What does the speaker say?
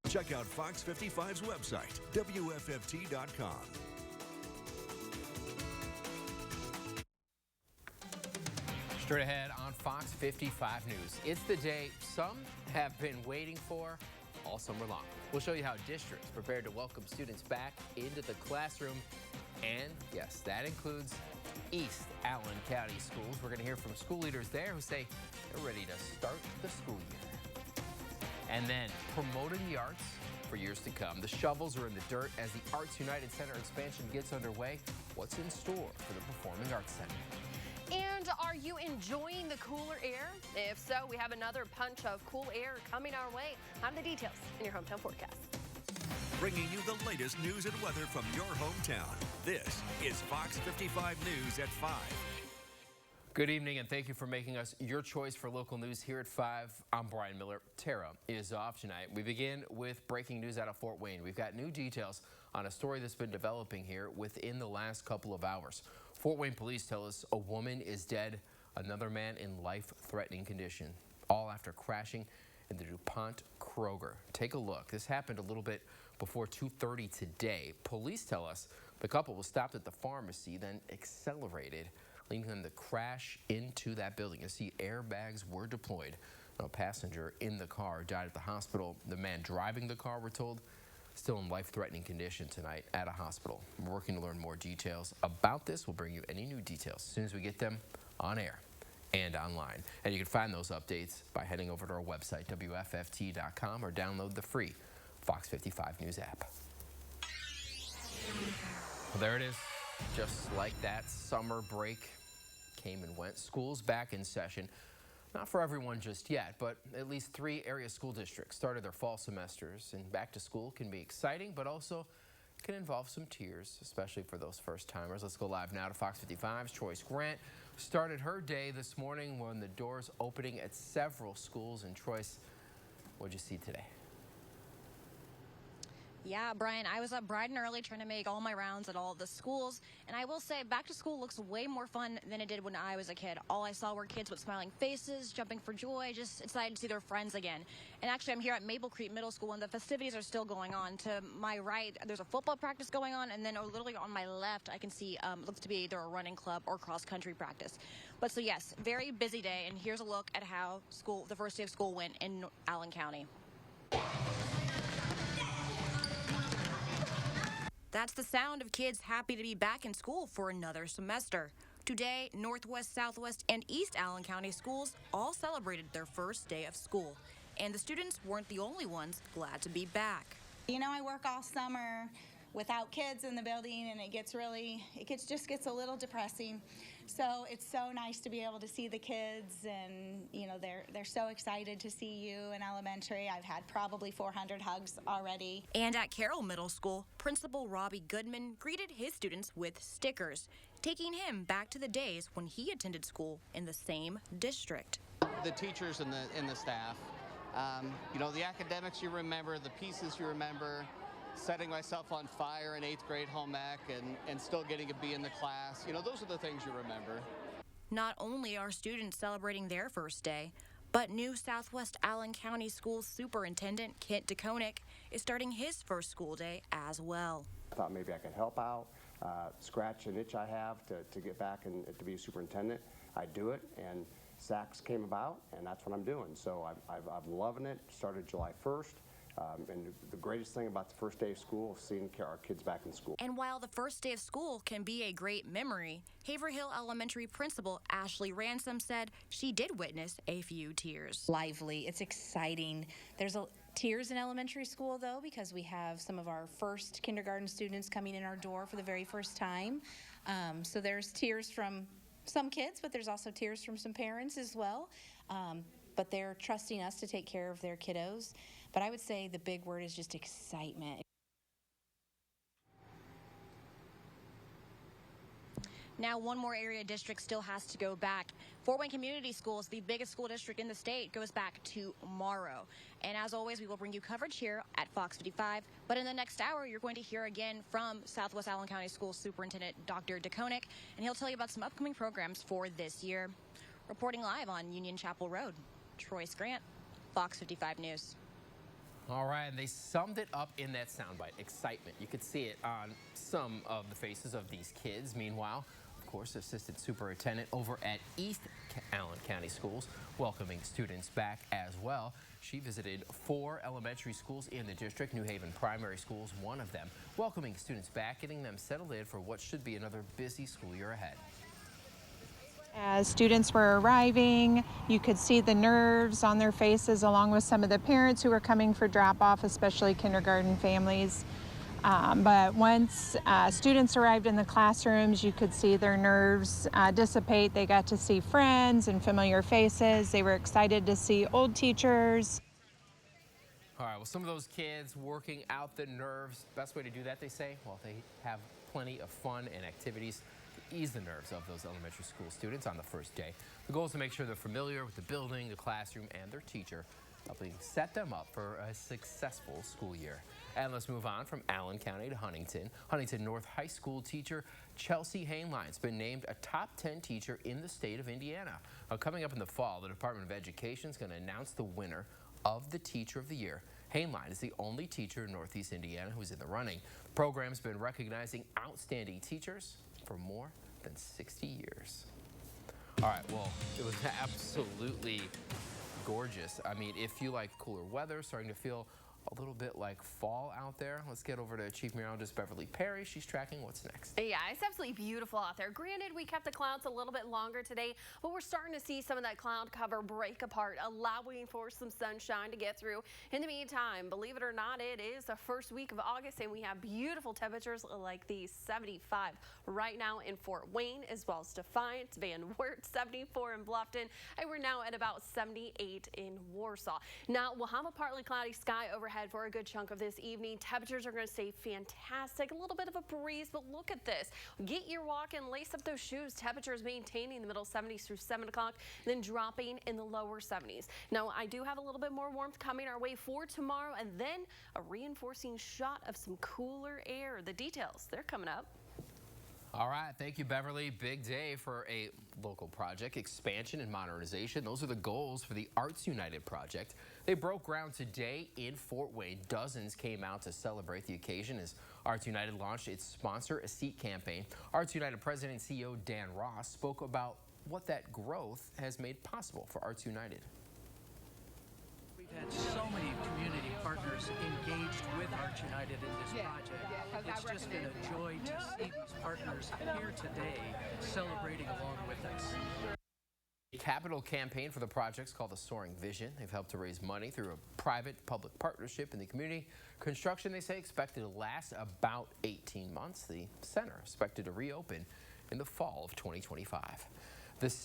Check out Fox 55's website, WFFT.com. Straight ahead on Fox 55 News. It's the day some have been waiting for all summer long. We'll show you how districts prepare to welcome students back into the classroom. And yes, that includes East Allen County schools. We're going to hear from school leaders there who say they're ready to start the school year. And then promoting the arts for years to come. The shovels are in the dirt as the Arts United Center expansion gets underway. What's in store for the Performing Arts Center? And are you enjoying the cooler air? If so, we have another punch of cool air coming our way. Have the details in your hometown forecast. Bringing you the latest news and weather from your hometown. This is Fox 55 News at 5. Good evening, and thank you for making us your choice for local news here at 5. I'm Brian Miller. Tara is off tonight. We begin with breaking news out of Fort Wayne. We've got new details on a story that's been developing here within the last couple of hours. Fort Wayne police tell us a woman is dead, another man in life-threatening condition, all after crashing in the DuPont Kroger. Take a look. This happened a little bit before 2:30 today. Police tell us the couple was stopped at the pharmacy, then accelerated, leading them to crash into that building. You see, airbags were deployed. A passenger in the car died at the hospital. The man driving the car, we're told, still in life-threatening condition tonight at a hospital. We're working to learn more details about this. We'll bring you any new details as soon as we get them on air and online. And you can find those updates by heading over to our website, WFFT.com, or download the free Fox 55 News app. Well, there it is. Just like that, summer break came and went. School's back in session. Not for everyone just yet, but at least 3 area school districts started their fall semesters, and back to school can be exciting, but also can involve some tears, especially for those first-timers. Let's go live now to Fox 55's Choice Grant. Started her day this morning when the doors opening at several schools in Troyes. What'd you see today? Yeah, Brian, I was up bright and early trying to make all my rounds at all of the schools. And I will say, back to school looks way more fun than it did when I was a kid. All I saw were kids with smiling faces, jumping for joy, just excited to see their friends again. And actually, I'm here at Maple Creek Middle School, and the festivities are still going on. To my right, there's a football practice going on, and then literally on my left, I can see looks to be either a running club or cross-country practice. But so, yes, very busy day, and here's a look at how the first day of school went in Allen County. That's the sound of kids happy to be back in school for another semester. Today, Northwest, Southwest, and East Allen County schools all celebrated their first day of school. And the students weren't the only ones glad to be back. You know, I work all summer without kids in the building, and just gets a little depressing. So it's so nice to be able to see the kids, and you know, they're so excited to see you in elementary. I've had probably 400 hugs already. And at Carroll Middle School, Principal Robbie Goodman greeted his students with stickers, taking him back to the days when he attended school in the same district. The teachers and the staff, you know, the academics you remember, the pieces you remember. Setting myself on fire in 8th grade home ec and still getting a B in the class. You know, those are the things you remember. Not only are students celebrating their first day, but new Southwest Allen County School Superintendent Kent DeConick is starting his first school day as well. I thought maybe I could help out, scratch an itch I have to get back and to be a superintendent. I do it, and SACS came about, and that's what I'm doing. So I'm loving it. Started July 1st. And the greatest thing about the first day of school is seeing our kids back in school. And while the first day of school can be a great memory, Haverhill Elementary Principal Ashley Ransom said she did witness a few tears. Lively. It's exciting. There's tears in elementary school, though, because we have some of our first kindergarten students coming in our door for the very first time. So there's tears from some kids, but there's also tears from some parents as well. But they're trusting us to take care of their kiddos. But I would say the big word is just excitement. Now, one more area district still has to go back. Fort Wayne Community Schools, the biggest school district in the state, goes back tomorrow. And as always, we will bring you coverage here at Fox 55. But in the next hour, you're going to hear again from Southwest Allen County School Superintendent Dr. DeConick, and he'll tell you about some upcoming programs for this year. Reporting live on Union Chapel Road, Troy Grant, Fox 55 News. All right, and they summed it up in that soundbite, excitement. You could see it on some of the faces of these kids. Meanwhile, of course, Assistant Superintendent over at East Allen County Schools welcoming students back as well. She visited 4 elementary schools in the district, New Haven Primary Schools, one of them, welcoming students back, getting them settled in for what should be another busy school year ahead. As students were arriving, you could see the nerves on their faces along with some of the parents who were coming for drop-off, especially kindergarten families. But once students arrived in the classrooms, you could see their nerves dissipate. They got to see friends and familiar faces. They were excited to see old teachers. All right, well, some of those kids working out the nerves, best way to do that, they say, well, they have plenty of fun and activities to ease the nerves of those elementary school students on the first day. The goal is to make sure they're familiar with the building, the classroom, and their teacher, helping set them up for a successful school year. And let's move on from Allen County to Huntington. Huntington North High School teacher Chelsea Hainline's been named a top 10 teacher in the state of Indiana. Coming up in the fall, the Department of Education is going to announce the winner of the Teacher of the Year. Hainline is the only teacher in Northeast Indiana who's in the running. The program's been recognizing outstanding teachers for more than 60 years. All right, well, it was absolutely gorgeous. I mean, if you like cooler weather, starting to feel a little bit like fall out there. Let's get over to Chief Meteorologist Beverly Perry. She's tracking what's next. Yeah, it's absolutely beautiful out there. Granted, we kept the clouds a little bit longer today, but we're starting to see some of that cloud cover break apart, allowing for some sunshine to get through. In the meantime, believe it or not, it is the first week of August, and we have beautiful temperatures like these 75 right now in Fort Wayne, as well as Defiance, Van Wert, 74 in Bluffton, and we're now at about 78 in Warsaw. Now, we'll have a partly cloudy sky overhead for a good chunk of this evening. Temperatures are going to stay fantastic. A little bit of a breeze, but look at this. Get your walk and lace up those shoes. Temperatures maintaining the middle 70s through 7 o'clock, then dropping in the lower 70s. Now, I do have a little bit more warmth coming our way for tomorrow, and then a reinforcing shot of some cooler air. The details, they're coming up. All right, thank you, Beverly. Big day for a local project, expansion and modernization. Those are the goals for the Arts United project. They broke ground today in Fort Wayne. Dozens came out to celebrate the occasion as Arts United launched its Sponsor a Seat campaign. Arts United President and CEO Dan Ross spoke about what that growth has made possible for Arts United. We've had so many community partners engaged with Arts United in this project. It's just been a joy to see these partners here today celebrating along with us. A capital campaign for the project's called A Soaring Vision. They've helped to raise money through a private-public partnership in the community. Construction, they say, expected to last about 18 months. The center expected to reopen in the fall of 2025. The